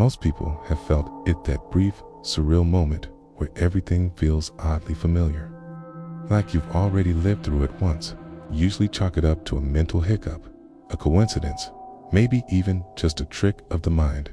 Most people have felt it, that brief, surreal moment where everything feels oddly familiar. Like you've already lived through it once. Usually chalk it up to a mental hiccup, a coincidence, maybe even just a trick of the mind.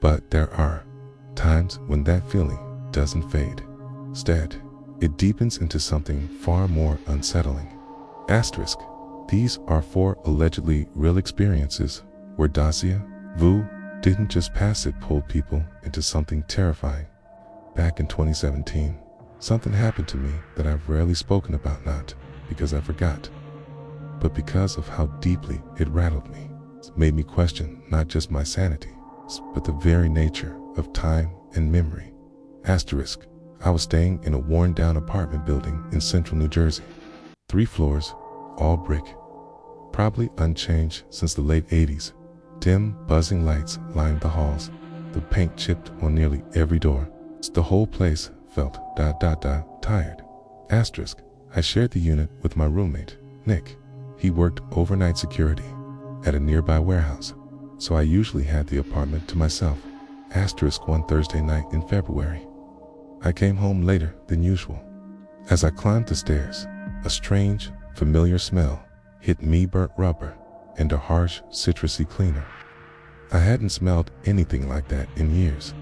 But there are times when that feeling doesn't fade. Instead, it deepens into something far more unsettling. Asterisk. These are 4 allegedly real experiences where Déjà vu didn't just pass, it pulled people into something terrifying. Back in 2017, something happened to me that I've rarely spoken about, not because I forgot, but because of how deeply it rattled me. It made me question not just my sanity, but the very nature of time and memory. Asterisk. I was staying in a worn-down apartment building in central New Jersey. 3 floors, all brick, probably unchanged since the late 80s. Dim, buzzing lights lined the halls, the paint chipped on nearly every door. The whole place felt tired. Asterisk. I shared the unit with my roommate, Nick. He worked overnight security at a nearby warehouse, so I usually had the apartment to myself. Asterisk. One Thursday night in February, I came home later than usual. As I climbed the stairs, a strange, familiar smell hit me, burnt rubber and a harsh, citrusy cleaner. I hadn't smelled anything like that in years.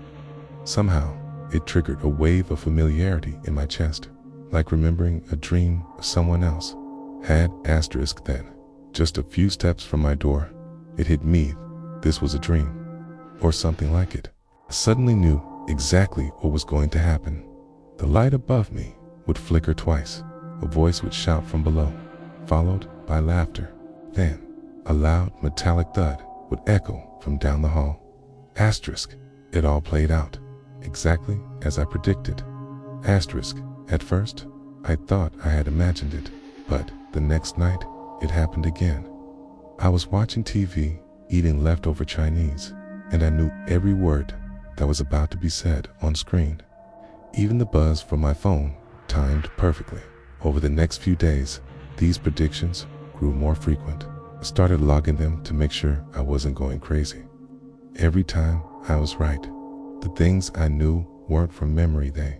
Somehow, it triggered a wave of familiarity in my chest, like remembering a dream of someone else had. Asterisk. Then, just a few steps from my door, it hit me. This was a dream, or something like it. I suddenly knew exactly what was going to happen. The light above me would flicker twice. A voice would shout from below, followed by laughter. Then, a loud metallic thud would echo from down the hall. Asterisk. It all played out exactly as I predicted. Asterisk. At first, I thought I had imagined it, but the next night, it happened again. I was watching TV, eating leftover Chinese, and I knew every word that was about to be said on screen. Even the buzz from my phone timed perfectly. Over the next few days, these predictions grew more frequent. I started logging them to make sure I wasn't going crazy. Every time I was right. The things I knew weren't from memory, they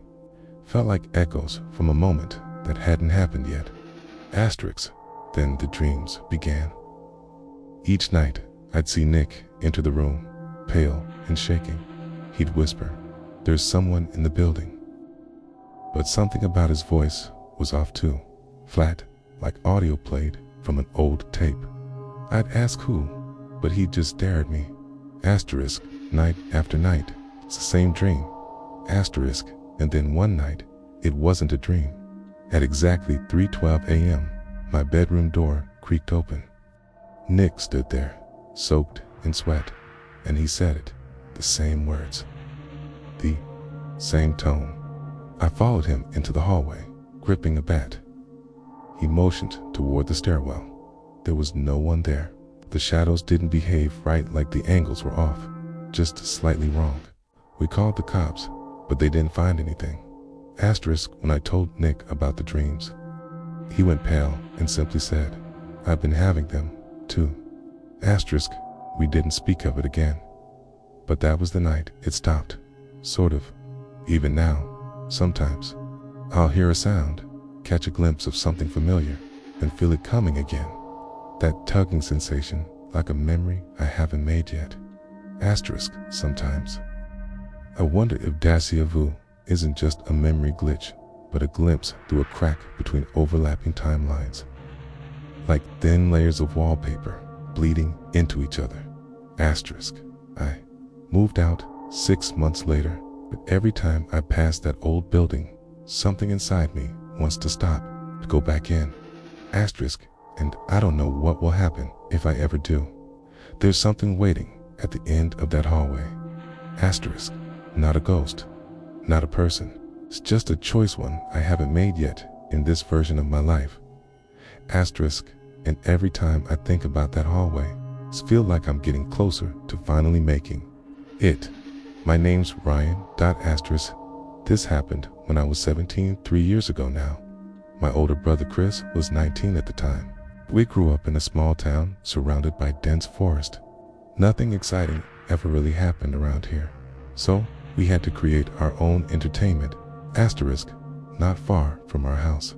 felt like echoes from a moment that hadn't happened yet. Asterisk. Then the dreams began. Each night, I'd see Nick enter the room, pale and shaking. He'd whisper, "There's someone in the building." But something about his voice was off too, flat, like audio played from an old tape. I'd ask who, but he'd just stare at me. Asterisk. Night after night, it's the same dream. Asterisk. And then one night, it wasn't a dream. At exactly 3:12 a.m., my bedroom door creaked open. Nick stood there, soaked in sweat, and he said it, the same words, the same tone. I followed him into the hallway, gripping a bat. He motioned toward the stairwell. There was no one there. The shadows didn't behave right, like the angles were off, just slightly wrong. We called the cops, but they didn't find anything. Asterisk. When I told Nick about the dreams, he went pale and simply said, "I've been having them, too." Asterisk. We didn't speak of it again. But that was the night it stopped. Sort of. Even now, sometimes, I'll hear a sound, catch a glimpse of something familiar, and feel it coming again. That tugging sensation, like a memory I haven't made yet. Asterisk. Sometimes, I wonder if Déjà vu isn't just a memory glitch, but a glimpse through a crack between overlapping timelines. Like thin layers of wallpaper bleeding into each other. Asterisk. I moved out 6 months later, but every time I pass that old building, something inside me wants to stop, to go back in. Asterisk. And I don't know what will happen if I ever do. There's something waiting at the end of that hallway. Asterisk. Not a ghost, not a person. It's just a choice one I haven't made yet in this version of my life. Asterisk. And every time I think about that hallway, I feel like I'm getting closer to finally making it. My name's Ryan. Asterisk. This happened when I was 17, 3 years ago now. My older brother Chris was 19 at the time. We grew up in a small town surrounded by dense forest. Nothing exciting ever really happened around here. So we had to create our own entertainment, asterisk, not far from our house.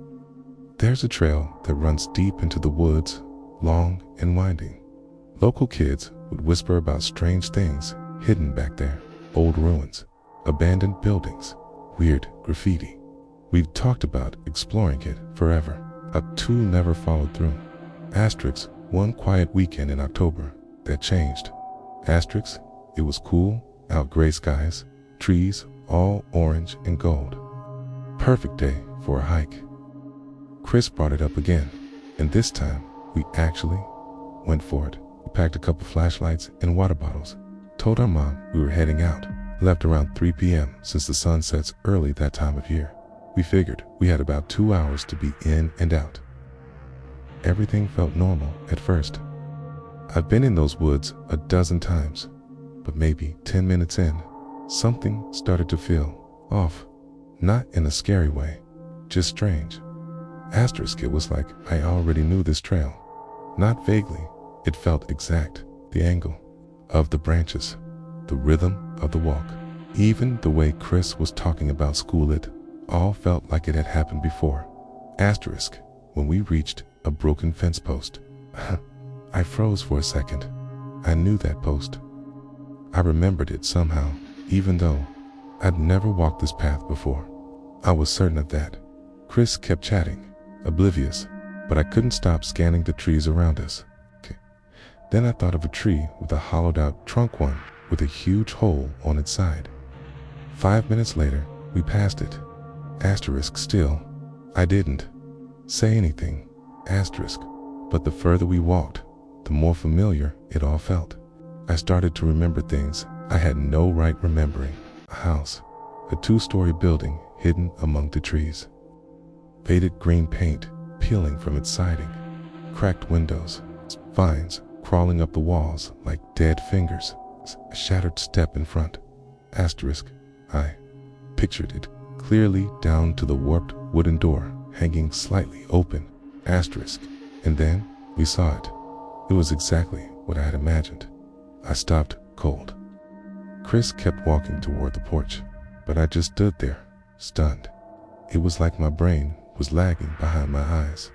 There's a trail that runs deep into the woods, long and winding. Local kids would whisper about strange things hidden back there, old ruins, abandoned buildings, weird graffiti. We've talked about exploring it forever. But two never followed through. Asterisk, one quiet weekend in October, that changed. Asterisk, it was cool, out gray skies, trees all orange and gold. Perfect day for a hike. Chris brought it up again, and this time we actually went for it. We packed a couple flashlights and water bottles, told our mom we were heading out, left around 3 p.m. since the sun sets early that time of year. We figured we had about 2 hours to be in and out. Everything felt normal at first. I've been in those woods a dozen times, but maybe 10 minutes in, something started to feel off. Not in a scary way, just strange. Asterisk, it was like I already knew this trail. Not vaguely, it felt exact. The angle of the branches, the rhythm of the walk, even the way Chris was talking about school, it all felt like it had happened before. Asterisk, when we reached a broken fence post, I froze for a second. I knew that post. I remembered it somehow, even though I'd never walked this path before. I was certain of that. Chris kept chatting, oblivious, but I couldn't stop scanning the trees around us. Then I thought of a tree with a hollowed out trunk, one with a huge hole on its side. 5 minutes later, we passed it. Asterisk, still, I didn't say anything. Asterisk, but the further we walked, the more familiar it all felt. I started to remember things I had no right remembering. A house, a 2-story building hidden among the trees. Faded green paint peeling from its siding. Cracked windows, vines crawling up the walls like dead fingers. A shattered step in front. Asterisk, I pictured it clearly down to the warped wooden door hanging slightly open. Asterisk, and then we saw it. It was exactly what I had imagined. I stopped cold. Chris kept walking toward the porch, but I just stood there, stunned. It was like my brain was lagging behind my eyes.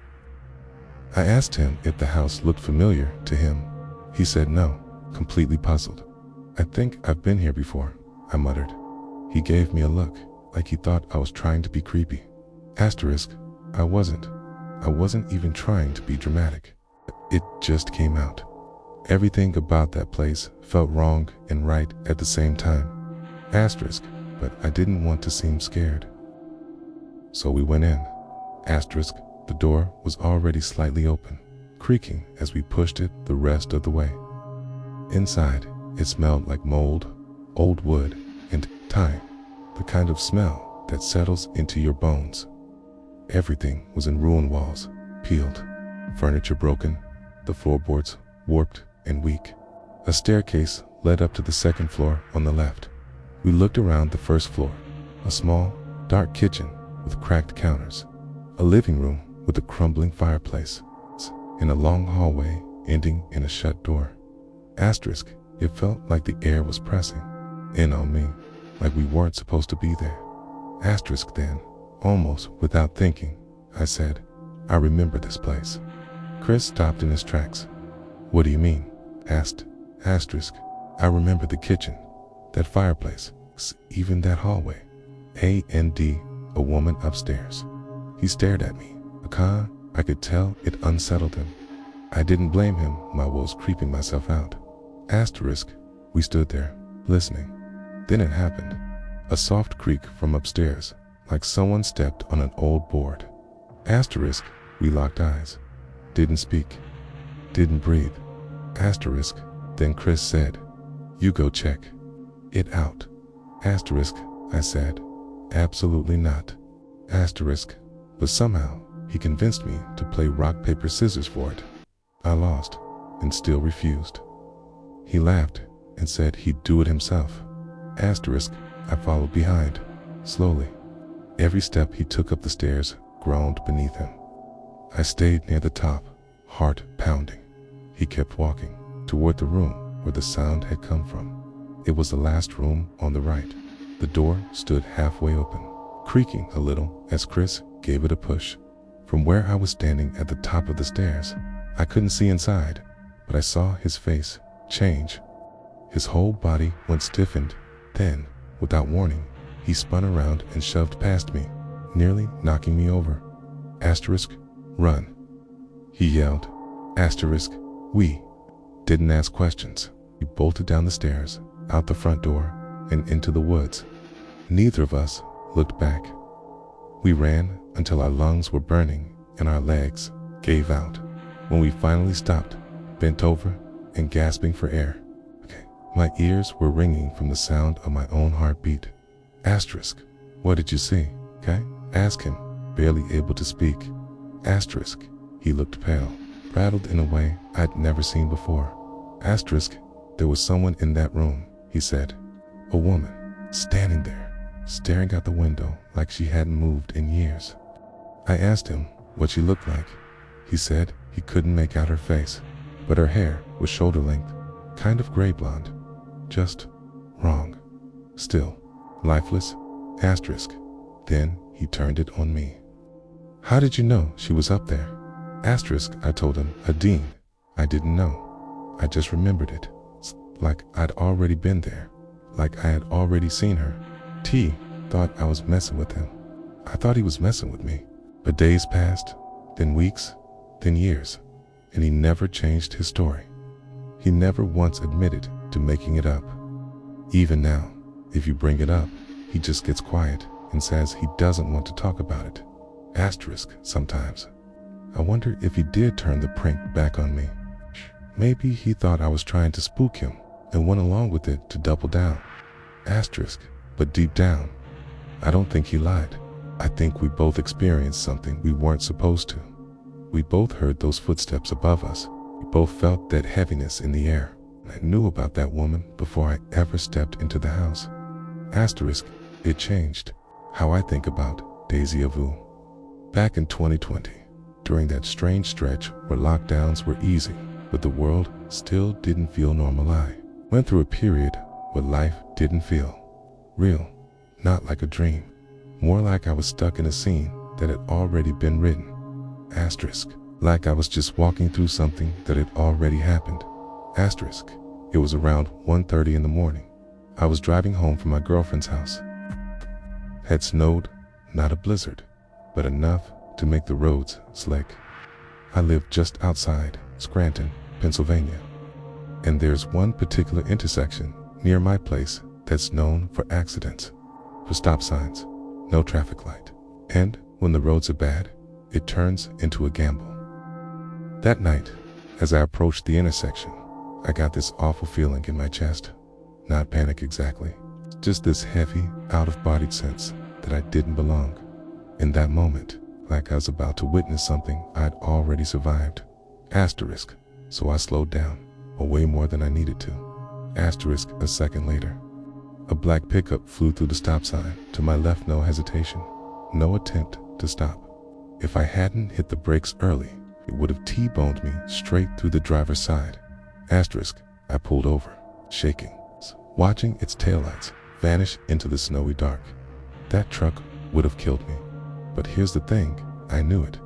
I asked him if the house looked familiar to him. He said no, completely puzzled. I think I've been here before, I muttered. He gave me a look, like he thought I was trying to be creepy. Asterisk, I wasn't. I wasn't even trying to be dramatic. It just came out. Everything about that place felt wrong and right at the same time. Asterisk, but I didn't want to seem scared. So we went in. Asterisk, the door was already slightly open, creaking as we pushed it the rest of the way. Inside, it smelled like mold, old wood, and time, the kind of smell that settles into your bones. Everything was in ruined walls, peeled, furniture broken, the floorboards warped and weak. A staircase led up to the second floor on the left. We looked around the first floor, a small, dark kitchen with cracked counters, a living room with a crumbling fireplace, and a long hallway ending in a shut door. Asterisk, it felt like the air was pressing in on me, like we weren't supposed to be there. Asterisk, then, almost without thinking, I said, I remember this place. Chris stopped in his tracks. What do you mean? Asked. Asterisk, I remember the kitchen, that fireplace, even that hallway. A.N.D., a woman upstairs. He stared at me. I could tell it unsettled him. I didn't blame him while I was creeping myself out. Asterisk, we stood there, listening. Then it happened. A soft creak from upstairs, like someone stepped on an old board. Asterisk, we locked eyes. Didn't speak. Didn't breathe. Asterisk, then Chris said, you go check it out. Asterisk, I said, absolutely not. Asterisk, but somehow he convinced me to play rock, paper, scissors for it. I lost and still refused. He laughed and said he'd do it himself. Asterisk, I followed behind, slowly. Every step he took up the stairs groaned beneath him. I stayed near the top, heart pounding. He kept walking toward the room where the sound had come from. It was the last room on the right. The door stood halfway open, creaking a little as Chris gave it a push. From where I was standing at the top of the stairs, I couldn't see inside, but I saw his face change. His whole body went stiffened. Then, without warning, he spun around and shoved past me, nearly knocking me over. Asterisk, run, he yelled. Asterisk, we didn't ask questions. We bolted down the stairs, out the front door, and into the woods. Neither of us looked back. We ran until our lungs were burning and our legs gave out. When we finally stopped, bent over and gasping for air, my ears were ringing from the sound of my own heartbeat. Asterisk, what did you see? Asked him, barely able to speak. Asterisk, he looked pale, rattled in a way I'd never seen before. Asterisk, there was someone in that room, he said. A woman, standing there, staring out the window like she hadn't moved in years. I asked him what she looked like. He said he couldn't make out her face, but her hair was shoulder length, kind of gray blonde. Just wrong. Still, lifeless. Asterisk. Then he turned it on me. How did you know she was up there? Asterisk, I told him. Adine, I didn't know. I just remembered it. Like I'd already been there. Like I had already seen her. T thought I was messing with him. I thought he was messing with me. But days passed, then weeks, then years, and he never changed his story. He never once admitted to making it up. Even now, if you bring it up, he just gets quiet and says he doesn't want to talk about it. Asterisk, sometimes. I wonder if he did turn the prank back on me. Maybe he thought I was trying to spook him and went along with it to double down. Asterisk, but deep down, I don't think he lied. I think we both experienced something we weren't supposed to. We both heard those footsteps above us. We both felt that heaviness in the air. I knew about that woman before I ever stepped into the house. Asterisk, it changed how I think about Déjà vu. Back in 2020, during that strange stretch where lockdowns were easy, but the world still didn't feel normal, I went through a period where life didn't feel real, not like a dream, more like I was stuck in a scene that had already been written. Asterisk, like I was just walking through something that had already happened. Asterisk, it was around 1:30 in the morning. I was driving home from my girlfriend's house. Had snowed, not a blizzard, but enough to make the roads slick. I live just outside Scranton, Pennsylvania, and there's one particular intersection near my place that's known for accidents, for stop signs, no traffic light, and when the roads are bad, it turns into a gamble. That night, as I approached the intersection, I got this awful feeling in my chest. Not panic exactly, just this heavy, out-of-body sense that I didn't belong. In that moment, like I was about to witness something I'd already survived. Asterisk, so I slowed down, or way more than I needed to. Asterisk, a second later, a black pickup flew through the stop sign to my left, no hesitation, no attempt to stop. If I hadn't hit the brakes early, it would have T-boned me straight through the driver's side. Asterisk, I pulled over, shaking, watching its taillights vanish into the snowy dark. That truck would have killed me. But here's the thing, I knew it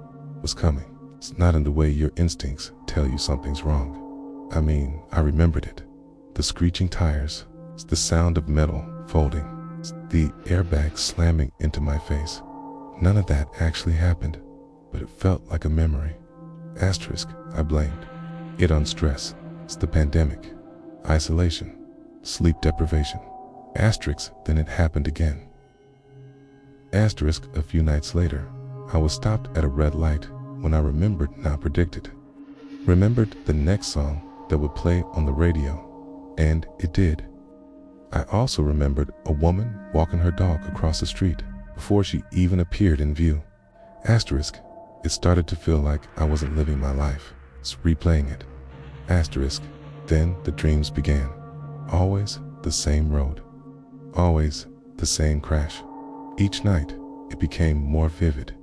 was coming. It's not in the way your instincts tell you something's wrong. I mean, I remembered it. The screeching tires, the sound of metal folding, the airbag slamming into my face. None of that actually happened, but it felt like a memory. Asterisk, I blamed it on stress. It's the pandemic, isolation, sleep deprivation. Asterisk, then it happened again. Asterisk, a few nights later, I was stopped at a red light when I remembered not predicted. Remembered the next song that would play on the radio, and it did. I also remembered a woman walking her dog across the street before she even appeared in view. Asterisk, it started to feel like I wasn't living my life, it's replaying it. Asterisk, then the dreams began. Always the same road. Always the same crash. Each night, it became more vivid.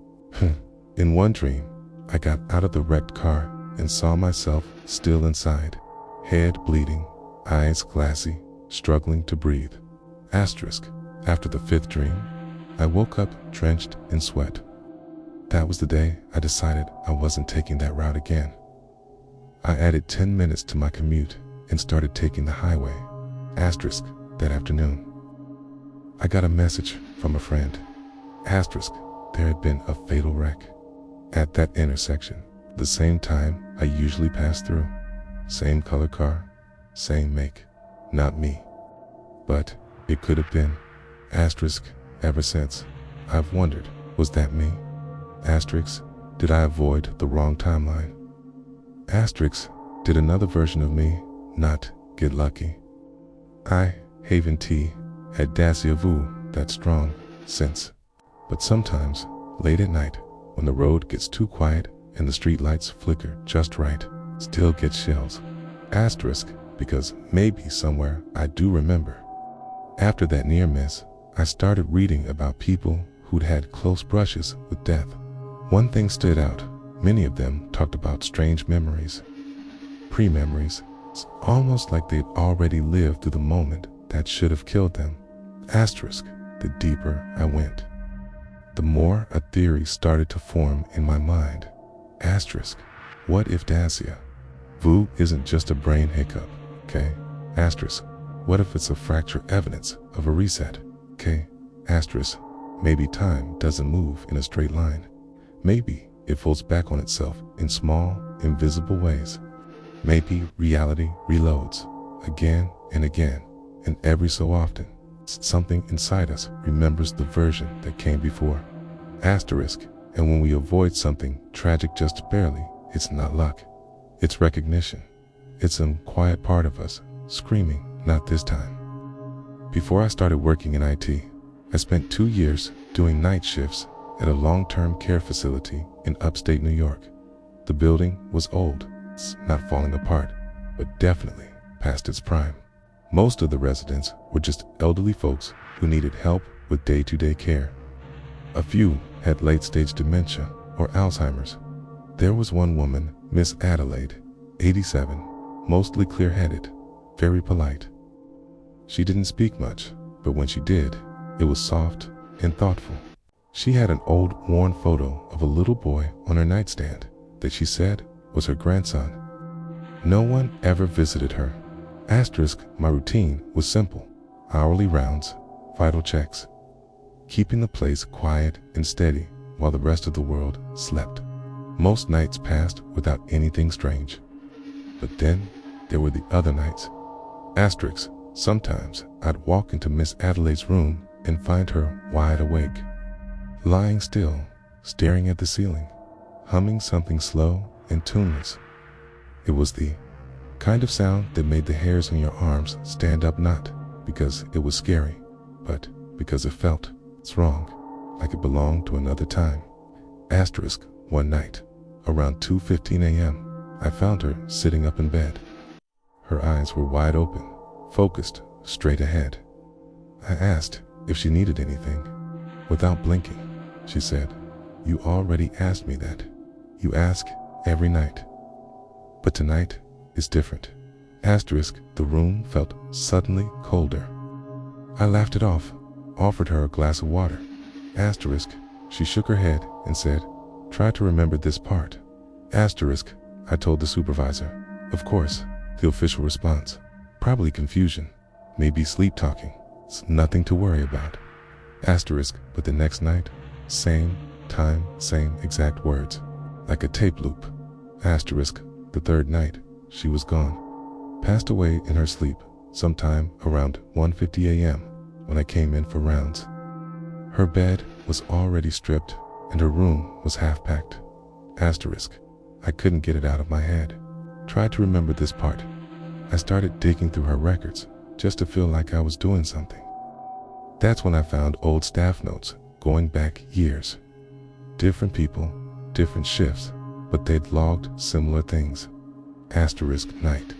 In one dream, I got out of the wrecked car and saw myself still inside, head bleeding, eyes glassy, struggling to breathe. Asterisk. After the 5th dream, I woke up drenched in sweat. That was the day I decided I wasn't taking that route again. I added 10 minutes to my commute and started taking the highway. Asterisk. That afternoon, I got a message from a friend. Asterisk. There had been a fatal wreck at that intersection, the same time I usually pass through. Same color car, same make. Not me. But it could have been. Asterisk. Ever since, I've wondered, was that me? Asterisk. Did I avoid the wrong timeline? Asterisk. Did another version of me not get lucky? I haven't had déjà vu that strong since. But sometimes, late at night, when the road gets too quiet and the street lights flicker just right, still get chills. Asterisk. Because maybe somewhere I do remember. After that near miss, I started reading about people who'd had close brushes with death. One thing stood out. Many of them talked about strange memories. Pre-memories. It's almost like they'd already lived through the moment that should have killed them. Asterisk. The deeper I went, the more a theory started to form in my mind. Asterisk. What if déjà vu isn't just a brain hiccup? Okay. Asterisk. What if it's a fracture evidence of a reset? Okay. Asterisk. Maybe time doesn't move in a straight line. Maybe it folds back on itself in small, invisible ways. Maybe reality reloads again and again, and every so often, something inside us remembers the version that came before. Asterisk. And when we avoid something tragic just barely, it's not luck. It's recognition. It's some quiet part of us screaming, not this time. Before I started working in IT, I spent 2 years doing night shifts at a long-term care facility in upstate New York. The building was old. It's not falling apart, but definitely past its prime. Most of the residents were just elderly folks who needed help with day-to-day care. A few had late-stage dementia or Alzheimer's. There was one woman, Miss Adelaide, 87, mostly clear-headed, very polite. She didn't speak much, but when she did, it was soft and thoughtful. She had an old, worn photo of a little boy on her nightstand that she said was her grandson. No one ever visited her. Asterisk. My routine was simple. Hourly rounds, vital checks, keeping the place quiet and steady while the rest of the world slept. Most nights passed without anything strange. But then there were the other nights. Asterisk. Sometimes I'd walk into Miss Adelaide's room and find her wide awake, lying still, staring at the ceiling, humming something slow and tuneless. It was the kind of sound that made the hairs on your arms stand up, not because it was scary, but because it felt strong, like it belonged to another time. Asterisk. One night, around 2:15 a.m., I found her sitting up in bed. Her eyes were wide open, focused straight ahead. I asked if she needed anything. Without blinking, she said, "You already asked me that. You ask every night. But tonight is different." Asterisk. The room felt suddenly colder. I laughed it off, offered her a glass of water. Asterisk. She shook her head and said, "Try to remember this part." Asterisk. I told the supervisor. Of course, the official response. Probably confusion, maybe sleep talking. It's nothing to worry about. Asterisk. But the next night, same time, same exact words, like a tape loop. Asterisk. The third night, she was gone. Passed away in her sleep sometime around 1:50 a.m. when I came in for rounds. Her bed was already stripped and her room was half packed. Asterisk. I couldn't get it out of my head. Tried to remember this part. I started digging through her records just to feel like I was doing something. That's when I found old staff notes going back years. Different people, different shifts, but they'd logged similar things. Asterisk. Night.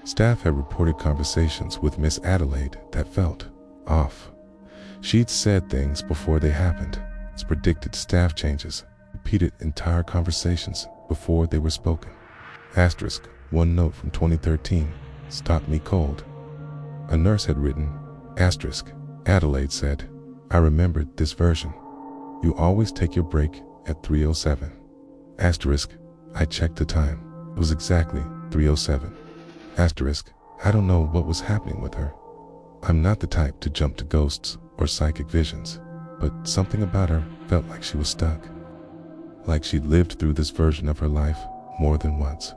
Staff had reported conversations with Miss Adelaide that felt off. She'd said things before they happened. It's predicted staff changes, repeated entire conversations before they were spoken. Asterisk. One note from 2013 stopped me cold. A nurse had written, asterisk, Adelaide said, I remembered this version. You always take your break at 3:07. Asterisk, I checked the time. It was exactly 3:07. Asterisk, I don't know what was happening with her. I'm not the type to jump to ghosts or psychic visions, but something about her felt like she was stuck. Like she'd lived through this version of her life more than once,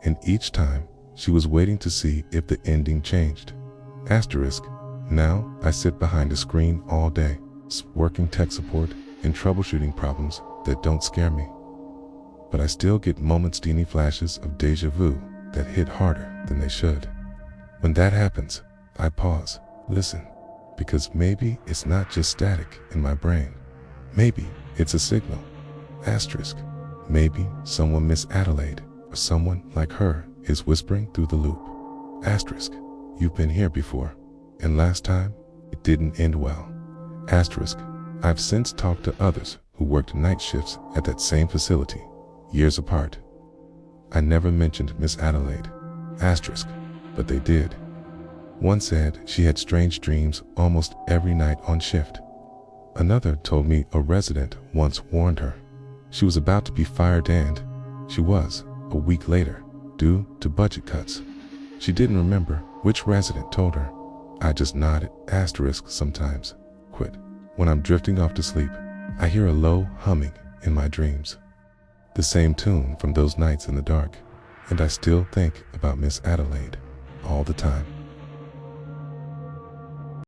and each time she was waiting to see if the ending changed. Asterisk, now I sit behind a screen all day, working tech support and troubleshooting problems that don't scare me. But I still get moments-teeny flashes of deja vu that hit harder than they should. When that happens, I pause, listen, because maybe it's not just static in my brain. Maybe it's a signal. Asterisk, maybe someone Miss Adelaide or someone like her is whispering through the loop. Asterisk, you've been here before, and last time it didn't end well. Asterisk, I've since talked to others who worked night shifts at that same facility, years apart. I never mentioned Miss Adelaide, asterisk, but they did. One said she had strange dreams almost every night on shift. Another told me a resident once warned her she was about to be fired, and she was, a week later, due to budget cuts. She didn't remember which resident told her. I just nodded, asterisk, sometimes. Quit. When I'm drifting off to sleep, I hear a low humming in my dreams. The same tune from those nights in the dark, and I still think about Miss Adelaide all the time.